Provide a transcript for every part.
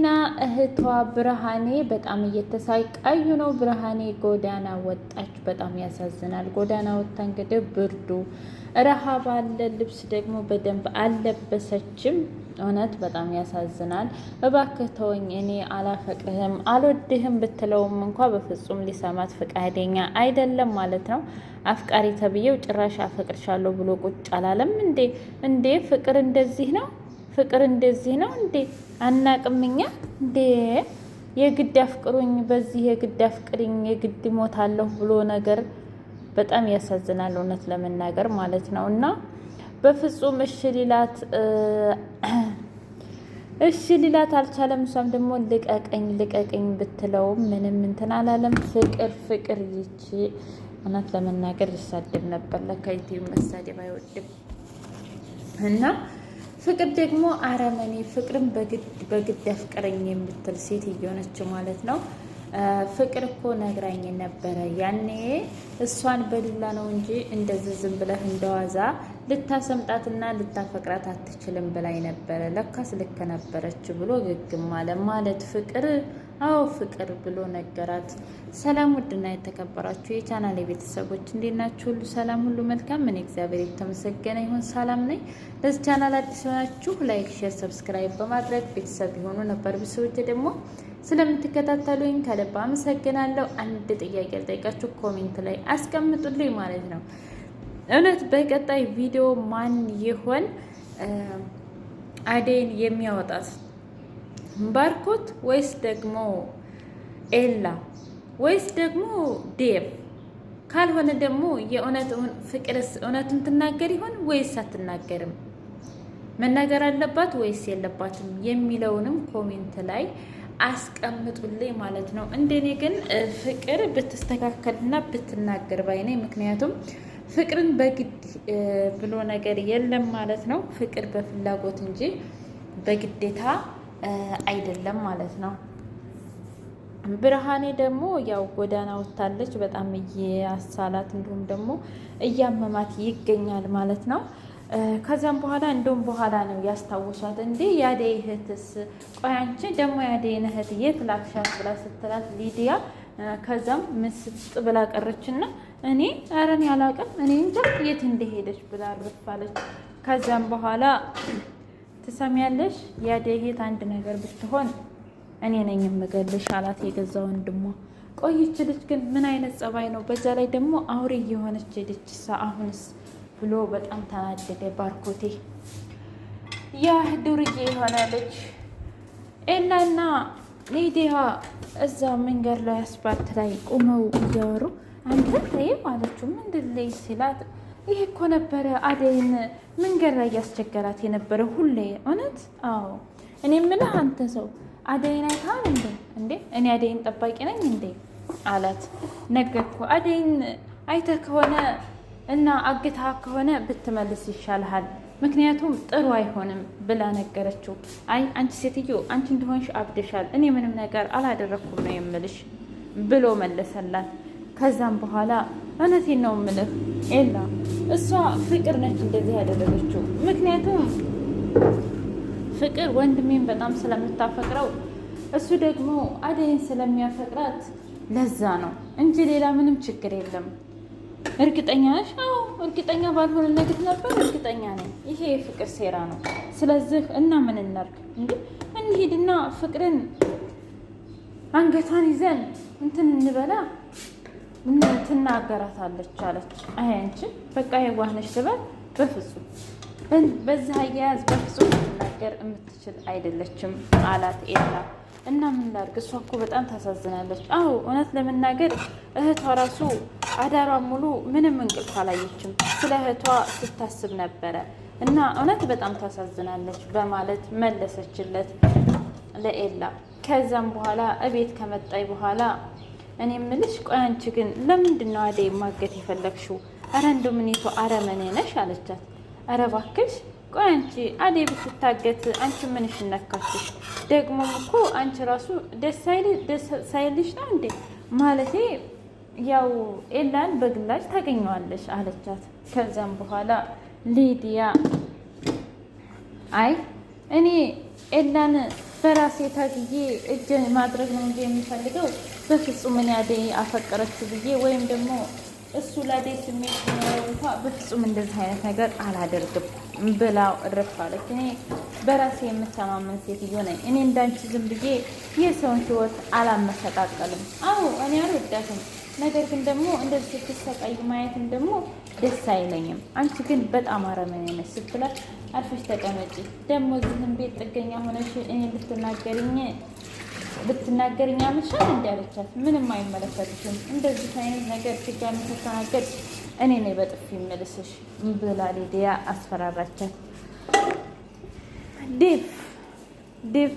አደይና እህቷ ብርሃኔ በጣም እየተሳቀዩ ነው። ብርሃኔ ጎዳና ወጣች። በጣም ያሳዝናል። ጎዳና ወጣ እንግዲህ ብርዱ ረሃብ አለ። ልብስ ደግሞ በደንብ አልለበሰችም። እውነት በጣም ያሳዝናል። እባክህ ተወኝ፣ እኔ አላፈቅርህም አልወድህም ብትለውም እንኳ በፍጹም ሊሰማት ፈቃደኛ አይደለም ማለት ነው። አፍቃሪ ተብዬው ጭራሽ አፈቅርሻለሁ ብሎ ቁጭ አላለም እንዴ? እንዴ ፍቅር እንደዚህ ነው? ፍቅር እንደዚህ ነው እንዴ? አናቅምኛ እንዴ? የግድ አፍቅሩኝ፣ በዚህ የግድ አፍቅሪኝ፣ የግድ ሞታለሁ ብሎ ነገር በጣም ያሳዝናል፣ እውነት ለመናገር ማለት ነው። እና በፍጹም እሺ ሊላት አልቻለም። እሷም ደግሞ ልቀቀኝ ልቀቀኝ ብትለውም ምንም እንትን አላለም። ፍቅር ይቺ እውነት ለመናገር ይሳደብ ነበር። ለካይቲ መሳደብ አይወድም። እና ፍቅር ደግሞ አረመኔ፣ ፍቅርን በግድ አፍቅረኝ የምትል ሴት እየሆነች ማለት ነው። ፍቅር እኮ ነግራኝ ነበረ ያኔ እሷን በዱላ ነው እንጂ እንደዚህ ዝም ብለህ እንደዋዛ ልታሰምጣትና ልታፈቅራት አትችልም ብላኝ ነበረ። ለካስ ልክ ነበረች ብሎ ግግም አለ ማለት ፍቅር። አዎ ፍቅር ብሎ ነገራት። ሰላም ውድና የተከበራችሁ የቻናል ቤተሰቦች እንዴት ናችሁ? ሁሉ ሰላም፣ ሁሉ መልካም። ምን እግዚአብሔር የተመሰገነ ይሁን ሰላም ነኝ። ለዚህ ቻናል አዲስ ሆናችሁ ላይክ፣ ሼር፣ ሰብስክራይብ በማድረግ ቤተሰብ የሆኑ ነበር ሰዎች ደግሞ ስለምትከታተሉኝ ከልብ አመሰግናለሁ። አንድ ጥያቄ ልጠይቃችሁ፣ ኮሜንት ላይ አስቀምጡልኝ ማለት ነው። እውነት በቀጣይ ቪዲዮ ማን ይሆን አደይን የሚያወጣት? ባርኮት ወይስ ደግሞ ኤላ ወይስ ደግሞ ዴቭ? ካልሆነ ደግሞ የእውነት ፍቅርስ እውነቱን ትናገር ይሆን ወይስ አትናገርም? መናገር አለባት ወይስ የለባትም የሚለውንም ኮሜንት ላይ አስቀምጡልኝ ማለት ነው። እንደኔ ግን ፍቅር ብትስተካከልና ብትናገር ባይነኝ። ምክንያቱም ፍቅርን በግድ ብሎ ነገር የለም ማለት ነው። ፍቅር በፍላጎት እንጂ በግዴታ አይደለም ማለት ነው። ብርሃኔ ደግሞ ያው ጎዳና ወጥታለች። በጣም እያሳላት እንዲሁም ደግሞ እያመማት ይገኛል ማለት ነው። ከዛም በኋላ እንደውም በኋላ ነው ያስታወሷት። እንዴ ያደይ እህትስ? ቆይ አንቺ ደግሞ ያደይን እህት የት ላክሻት ብላ ስትላት ሊዲያ ከዛም ምስጥ ብላ ቀረችና እኔ ኧረ እኔ አላውቅም፣ እኔ እንጃ የት እንደሄደች ብላ አርፋለች። ከዛም በኋላ ትሰሚያለሽ ያደይ እህት አንድ ነገር ብትሆን እኔ ነኝ የምገልሽ አላት የገዛ ወንድሟ። ቆይች ልጅ ግን ምን አይነት ጸባይ ነው? በዛ ላይ ደግሞ አውሬ እየሆነች ሄደች አሁንስ ብሎ በጣም ተናደደ ባርኮቴ። ያ ዱርዬ የሆነ ልጅ ኤላና ሊዲያ እዛ መንገድ ላይ አስፓልት ላይ ቁመው እያወሩ አንተ ላይ ማለችው ምንድን ላይ ሲላት ይሄ እኮ ነበረ አደይን መንገድ ላይ ያስቸገራት የነበረ ሁሌ። እውነት? አዎ። እኔ የምልህ አንተ ሰው አደይን አይተሃል እንዴ? እንዴ እኔ አደይን ጠባቂ ነኝ እንዴ አላት። ነገርኩ አደይን አይተህ ከሆነ እና አግታ ከሆነ ብትመልስ ይሻልሃል፣ ምክንያቱም ጥሩ አይሆንም ብላ ነገረችው። አይ አንቺ ሴትዮ አንቺ እንደሆንሽ አብደሻል፣ እኔ ምንም ነገር አላደረኩም ነው የምልሽ ብሎ መለሰላት። ከዛም በኋላ እውነቴን ነው የምልህ ኤላ፣ እሷ ፍቅር ነች እንደዚህ ያደረገችው። ምክንያቱም ፍቅር ወንድሜን በጣም ስለምታፈቅረው እሱ ደግሞ አደይን ስለሚያፈቅራት ለዛ ነው እንጂ ሌላ ምንም ችግር የለም። እርግጠኛ ነሽ? አዎ እርግጠኛ ባልሆነ ነገር ነበር። እርግጠኛ ነኝ ይሄ የፍቅር ሴራ ነው። ስለዚህ እና ምን እናድርግ እንዴ? እንሂድና ፍቅርን አንገቷን ይዘን እንትን እንበላ ትናገራታለች አለች። አይ አንቺ በቃ የዋህ ነሽ ትበል። በፍጹም በዚህ አያያዝ በፍጹም ትናገር የምትችል አይደለችም አላት ኤላ። እና ምን ላድርግ? እሷ እኮ በጣም ታሳዝናለች። አዎ እውነት ለመናገር እህቷ ራሱ አዳሯ ሙሉ ምንም እንቅልፍ አላየችም። ስለ እህቷ ስታስብ ነበረ እና እውነት በጣም ታሳዝናለች በማለት መለሰችለት ለኤላ። ከዛም በኋላ እቤት ከመጣይ በኋላ እኔ የምልሽ ቆይ አንቺ ግን ለምንድን ነው አደይ ማገት የፈለግሽው? ኧረ እንደው ምኔቱ አረመኔ ነሽ አለቻት። ኧረ እባክሽ ቆይ አንቺ አደይ ብትታገት አንቺ ምንሽ ነካችሽ? ደግሞም እኮ አንቺ ራሱ ደስ ሳይልሽ ነው እንዴ? ማለቴ ያው ኤላን በግላጭ ታገኘዋለሽ አለቻት። ከዛም በኋላ ሊዲያ አይ እኔ ኤላን በራሴ ታግዬ እጅ ማድረግ ነው እንጂ የሚፈልገው በፍጹም እኔ አደይ አፈቀረችው ብዬ ወይም ደግሞ እሱ ለአደይ ስሜት ሲኖረው እንኳ በፍጹም እንደዚህ አይነት ነገር አላደርግም ብላው እረፍ አለች። እኔ በራሴ የምተማመን ሴትዮ ነኝ። እኔ እንዳንቺ ዝም ብዬ የሰውን ህይወት አላመሰቃቀልም። አዎ እኔ አልወዳትም፣ ነገር ግን ደግሞ እንደዚህ ስትሰቃይ ማየትም ደግሞ ደስ አይለኝም። አንቺ ግን በጣም አረመኔ ነሽ ስትላት አርፈሽ ተቀመጪ፣ ደግሞ እዚህም ቤት ጥገኛ ሆነሽ እኔ ልትናገርኝ አመሻል እንዳለቻት፣ ምንም አይመለከትሽም እንደዚህ አይነት ነገር ድጋሚ ስትናገር እኔ ነኝ በጥፊ መልስሽ ብላ ሊዲያ አስፈራራቻት። ዴቭ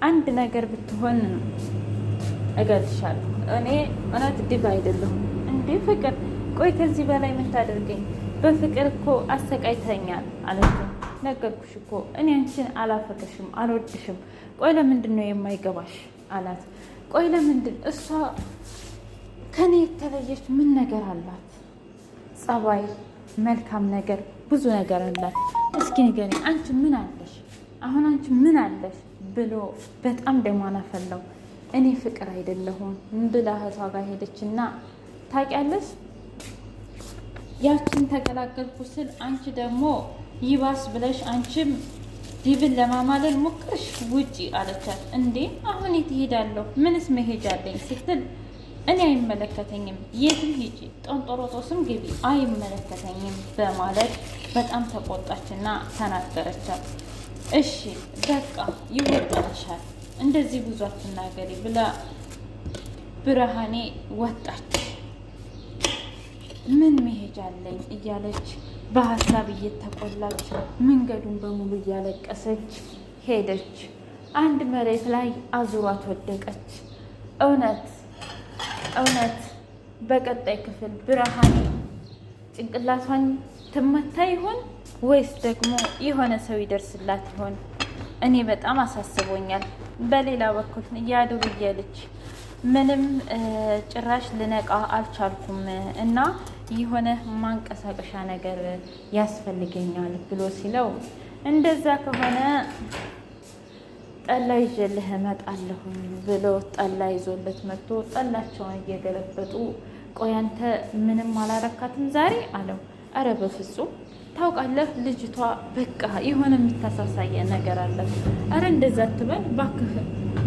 አንድ ነገር ብትሆን እገልሻለሁ። እኔ እውነት ዴቭ አይደለሁም እንዴ ፍቅር፣ ቆይ ከዚህ በላይ ምን ታደርገኝ? በፍቅር እኮ አሰቃይተኛል አለች። ነገርኩሽ እኮ እኔ አንቺን አላፈቅርሽም፣ አልወድሽም። ቆይ ለምንድን ነው የማይገባሽ አላት። ቆይ ለምንድን እሷ ከኔ የተለየች ምን ነገር አላት? ጸባይ፣ መልካም ነገር፣ ብዙ ነገር አላት። እስኪ ንገሪኝ አንቺ ምን አለሽ? አሁን አንቺ ምን አለሽ ብሎ በጣም ደሟን አፈላው። እኔ ፍቅር አይደለሁም ብላ እህቷ ጋር ሄደችና ታውቂያለሽ ያችን ተገላገልኩ ስል አንቺ ደግሞ ይባስ ብለሽ አንቺም ዲቭን ለማማለል ሞክርሽ ውጪ አለቻት። እንዴ አሁን የት እሄዳለሁ? ምንስ መሄጃ አለኝ ስትል እኔ አይመለከተኝም፣ የትም ሂጂ፣ ጦንጦሮጦስም ግቢ፣ አይመለከተኝም በማለት በጣም ተቆጣችና ተናገረቻት። እሺ በቃ ይወጣልሻል፣ እንደዚህ ብዙ አትናገሪ ብላ ብርሃኔ ወጣች። ምን መሄጃ አለኝ እያለች በሀሳብ እየተቆላች መንገዱን በሙሉ እያለቀሰች ሄደች። አንድ መሬት ላይ አዙሯት ወደቀች። እውነት በቀጣይ ክፍል ብርሃኔ ጭንቅላቷን ትመታ ይሆን ወይስ ደግሞ የሆነ ሰው ይደርስላት ይሆን? እኔ በጣም አሳስቦኛል። በሌላ በኩል ያዱርዬ ልጅ ምንም ጭራሽ ልነቃ አልቻልኩም እና የሆነ ማንቀሳቀሻ ነገር ያስፈልገኛል ብሎ ሲለው እንደዛ ከሆነ ጠላ ይዤልህ እመጣለሁኝ ብሎ ጠላ ይዞለት መጥቶ ጠላቸውን እየገለበጡ ቆይ አንተ ምንም አላረካትም ዛሬ አለው። አረ በፍጹም ታውቃለህ ልጅቷ በቃ የሆነ የምታሳሳየ ነገር አለ። አረ እንደዛ አትበል ባክህ፣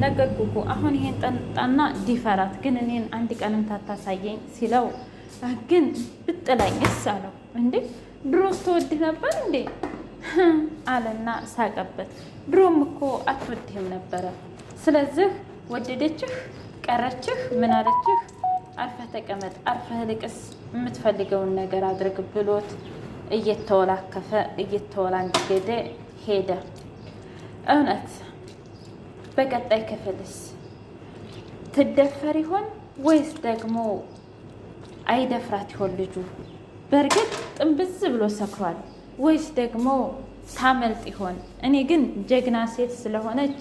ነገርኩህ እኮ አሁን ይሄን ጠጣና ዲፈራት ግን እኔን አንድ ቀንም ታታሳየኝ ሲለው ግን ብጥላኝስ አለው። እንዴ ድሮስ ተወድህ ነበር እንዴ አለና ሳቀበት። ድሮም እኮ አትወድህም ነበረ። ስለዚህ ወደደችህ ቀረችህ ምን አለችህ? አርፈህ ተቀመጥ፣ አርፈህ ልቅስ፣ የምትፈልገውን ነገር አድርግ ብሎት እየተወላከፈ እየተወላንገደ ሄደ። እውነት በቀጣይ ክፍልስ ትደፈር ይሆን ወይስ ደግሞ አይደፍራት ይሆን ልጁ? በእርግጥ ጥንብዝ ብሎ ሰክሯል። ወይስ ደግሞ ታመልጥ ይሆን? እኔ ግን ጀግና ሴት ስለሆነች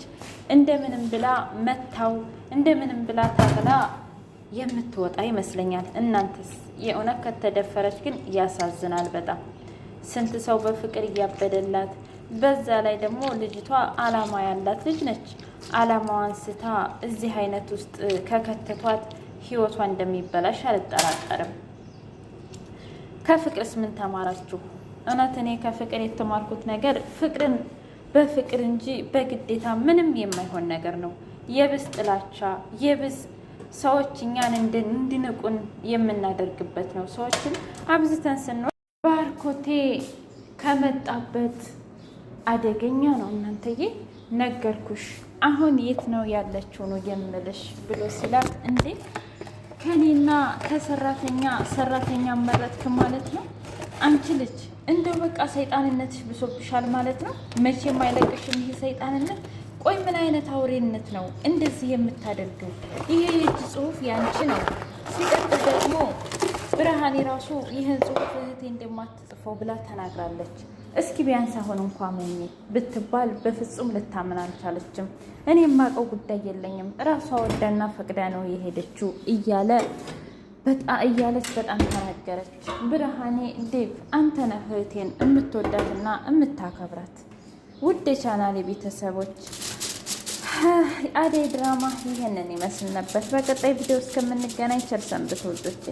እንደምንም ብላ መታው እንደምንም ብላ ታግላ የምትወጣ ይመስለኛል። እናንተስ? የእውነት ከተደፈረች ግን ያሳዝናል በጣም። ስንት ሰው በፍቅር እያበደላት፣ በዛ ላይ ደግሞ ልጅቷ አላማ ያላት ልጅ ነች። አላማዋን ስታ እዚህ አይነት ውስጥ ከከተቷት ህይወቷ እንደሚበላሽ አልጠራጠርም። ከፍቅርስ ምን ተማራችሁ? እውነት እኔ ከፍቅር የተማርኩት ነገር ፍቅርን በፍቅር እንጂ በግዴታ ምንም የማይሆን ነገር ነው። የብስ ጥላቻ የብስ ሰዎች እኛን እንድንቁን የምናደርግበት ነው። ሰዎችን አብዝተን ስንወድ ባርኮቴ ከመጣበት አደገኛ ነው። እናንተዬ ነገርኩሽ፣ አሁን የት ነው ያለችው ነው የምልሽ ብሎ ሲላት፣ እንዴ ከኔና ከሰራተኛ መረጥክ ማለት ነው? አንቺ ልጅ እንደው በቃ ሰይጣንነትሽ ብሶብሻል ማለት ነው። መቼም አይለቅሽም ይሄ ሰይጣንነት። ቆይ ምን አይነት አውሬነት ነው እንደዚህ የምታደርገው? ይሄ የእጅ ጽሁፍ ያንቺ ነው። ሲቀጥል ደግሞ ብርሃኔ ራሱ ይህን ጽሁፍ እህቴ እንደማትጽፈው ብላ ተናግራለች። እስኪ ቢያንስ አሁን እንኳ መኝ ብትባል በፍጹም ልታምን አልቻለችም። እኔ የማውቀው ጉዳይ የለኝም ራሷ ወዳና ፈቅዳ ነው የሄደችው እያለች በጣም ተናገረች። ብርሃኔ ዴቭ አንተ ነህ እህቴን የምትወዳትና የምታከብራት። ውድ የቻናሌ ቤተሰቦች አደይ ድራማ ይህንን ይመስል ነበር። በቀጣይ ቪዲዮ እስከምንገናኝ ቸር ሰንብቱ ውዶቼ።